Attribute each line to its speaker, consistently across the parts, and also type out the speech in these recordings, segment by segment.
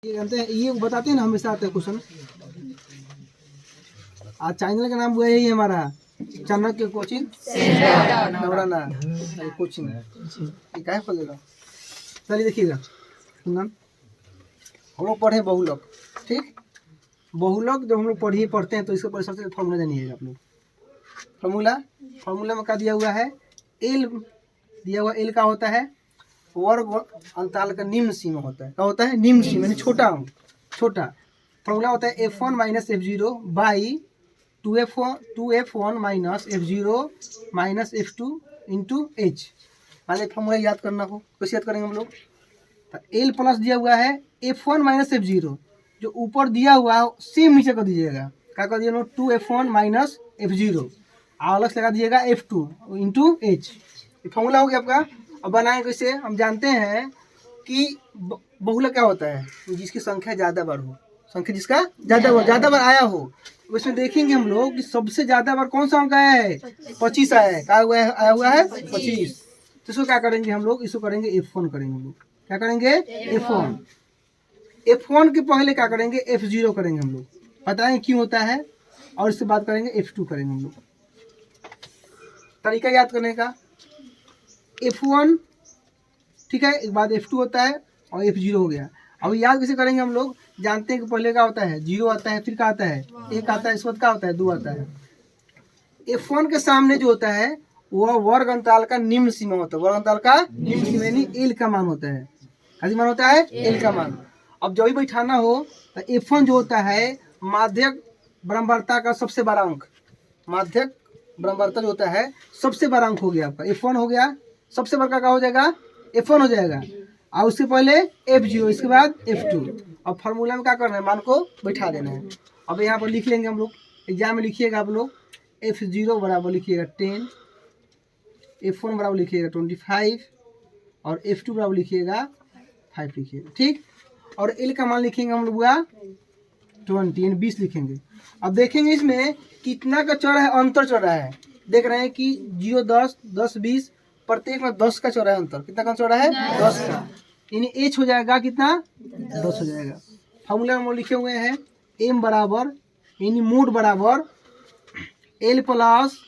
Speaker 1: ये जानते हैं, ये बताते हैं ना, हमेशा आते हैं क्वेश्चन। आज चैनल का नाम वही है हमारा, चाणक्य कोचिंग नवराना कोचिंग। ये क्या है पड़ेगा, चलिए देखिएगा। सुनना, हम लोग पढ़े बहुलक, ठीक। बहुलक जब हम लोग पढ़ते हैं तो इसके ऊपर सबसे फॉर्मूला जानिएगा आप लोग। फॉर्मूला में क्या दिया हुआ है, एल दिया हुआ। एल का होता है वर्ग अंतराल का निम्न सीमा होता है। क्या होता है? निम्न सीमा, यानी छोटा। फॉर्मूला होता है F1 minus F0 by 2F1 minus F0 minus F2 into H। मान लीजिए फॉर्मूला याद करना हो, कैसे याद करेंगे हम लोग? तो एल प्लस दिया हुआ है F1 माइनस F0, जो ऊपर दिया हुआ है सेम नीचे कर दीजिएगा। क्या कर दिए 2F1 माइनस F0, अलग से लगा दीजिएगा F2 इंटू H। ये फॉर्मूला हो गया आपका। अब बनाएं कैसे? हम जानते हैं कि बहुलक क्या होता है, जिसकी संख्या ज़्यादा बार हो, संख्या जिसका ज़्यादा बार आया हो। उसमें देखेंगे हम लोग कि सबसे ज़्यादा बार कौन सा अंक आया है, 25 आया है। क्या आया हुआ है 25। तो इसको क्या करेंगे हम लोग, इसको करेंगे F1 करेंगे हम लोग। क्या करेंगे? F1 के पहले क्या करेंगे, F0 करेंगे हम लोग। बताएंगे क्यों होता है, और इसके बाद करेंगे F2 करेंगे हम लोग। तरीका याद करने का, F1 ठीक है, एक बाद F2 होता है और F0 हो गया। अब याद कैसे करेंगे हम लोग? जानते हैं कि पहले क्या होता है, 0 आता है, फिर क्या आता है, 1 आता है, इसके बाद क्या होता है, 2 आता है। F1 के सामने जो होता है वह वर्ग अंतराल का निम्न सीमा होता है। वर्ग अंतराल का निम्न सीमा यानी एल का मान होता है। क्या मान होता है? एल का मान। अब जब भी बैठाना हो तो F1 जो होता है माध्यक ब्रह्मवर्ता का सबसे बड़ा अंक। माध्यक ब्रह्मवर्ता जो होता है सबसे बड़ा अंक हो गया आपका, F1 हो गया। सबसे बड़ा क्या हो जाएगा, F1 हो जाएगा। और उससे पहले F0, इसके बाद F2। अब फार्मूला में क्या करना है, मान को बैठा देना है। अब यहाँ पर लिख लेंगे हम लोग, एग्जाम में लिखिएगा आप लोग। F0 बराबर लिखिएगा 10, F1 बराबर लिखिएगा 25 और F2 बराबर लिखिएगा 5 लिखिएगा, ठीक। और L का मान लिखेंगे हम लोग 20 20 लिखेंगे। अब देखेंगे इसमें कितना का चौड़ा है, अंतर चौड़ा है। देख रहे हैं कि 0 10 10 20 प्रत्येक में 10 का चौड़ा है अंतर। कितना का चौड़ा है? 10 का। यानी H हो जाएगा कितना, 10 हो जाएगा। फॉर्मूला में लिखे हुए हैं M बराबर यानी मोड बराबर L plus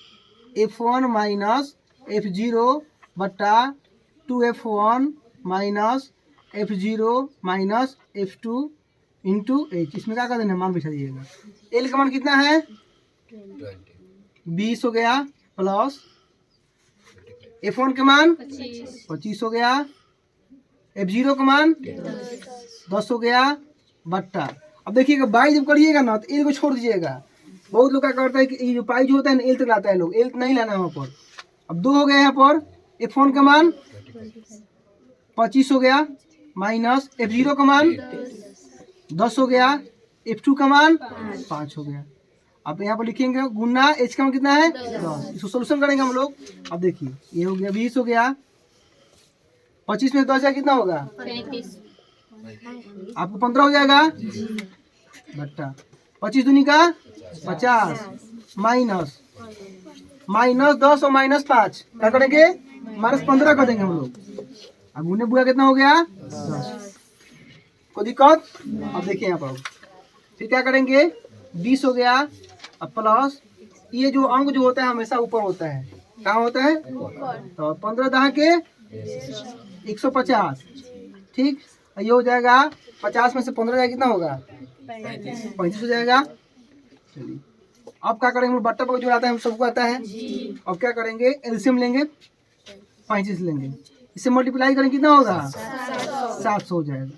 Speaker 1: F1 minus F0 बटा 2F1 minus F0 minus F2 into H। इसमें क्या कर देना है, मान बिठा दीजिएगा। L का मान कितना है, 20 हो गया, प्लस F1 के मान 25 हो गया, F0 का मान 10 हो गया, बट्टा। अब देखिएगा बाई जब करिएगा ना तो एल को छोड़ दीजिएगा। बहुत लोग क्या करता है कि ये जो पाई जो होता है ना, एल तक लाता है लोग, एल नहीं लाना है वहाँ पर। अब 2 हो गया यहाँ पर, F1 का मान 25 हो गया, माइनस F0 का मान 10 हो गया, F2 का मान 5 हो गया। अब यहाँ पर लिखेंगे गुना H का मान कितना है, 10। इसको सोल्यूशन करेंगे हम लोग। अब देखिए ये हो गया 20 हो गया, 25 में 10 जाए कितना होगा, 35। आपको 15 हो जाएगा, बट्टा 25 दूनी का 50 माइनस 10 और माइनस 5 क्या करेंगे, -15 कर देंगे हम लोग। अब गुने बुआ कितना हो गया, 10। कोई दिक्कत? अब देखिए यहाँ पर फिर क्या करेंगे, 20 हो गया, अब प्लस ये जो अंक जो होता है हमेशा ऊपर होता है। कहाँ होता है? तो 15 दहा के 150, ठीक। ये हो जाएगा 50 में से 15 जाएगा कितना होगा, 35 हो जाएगा। चलिए अब क्या करेंगे, बट्टा पर जो आता है हम सबको आता है। अब क्या करेंगे, एलसीएम लेंगे, 35 लेंगे, इससे मल्टीप्लाई करेंगे कितना होगा, 700 हो जाएगा।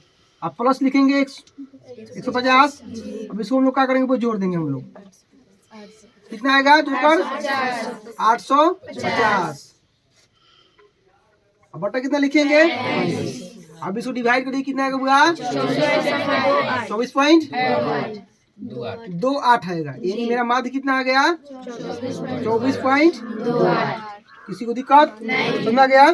Speaker 1: अब प्लस लिखेंगे 150। अब इसको हम लोग क्या करेंगे, जोड़ देंगे हम लोग, कितना आएगा ऊपर 850। अब बट्टा कितना लिखेंगे, अब इसको डिवाइड करिए, कितना आएगा, 24.28 आएगा। यानी मेरा माध्य कितना आ गया, 24.28। किसी को दिक्कत? समझ आ गया?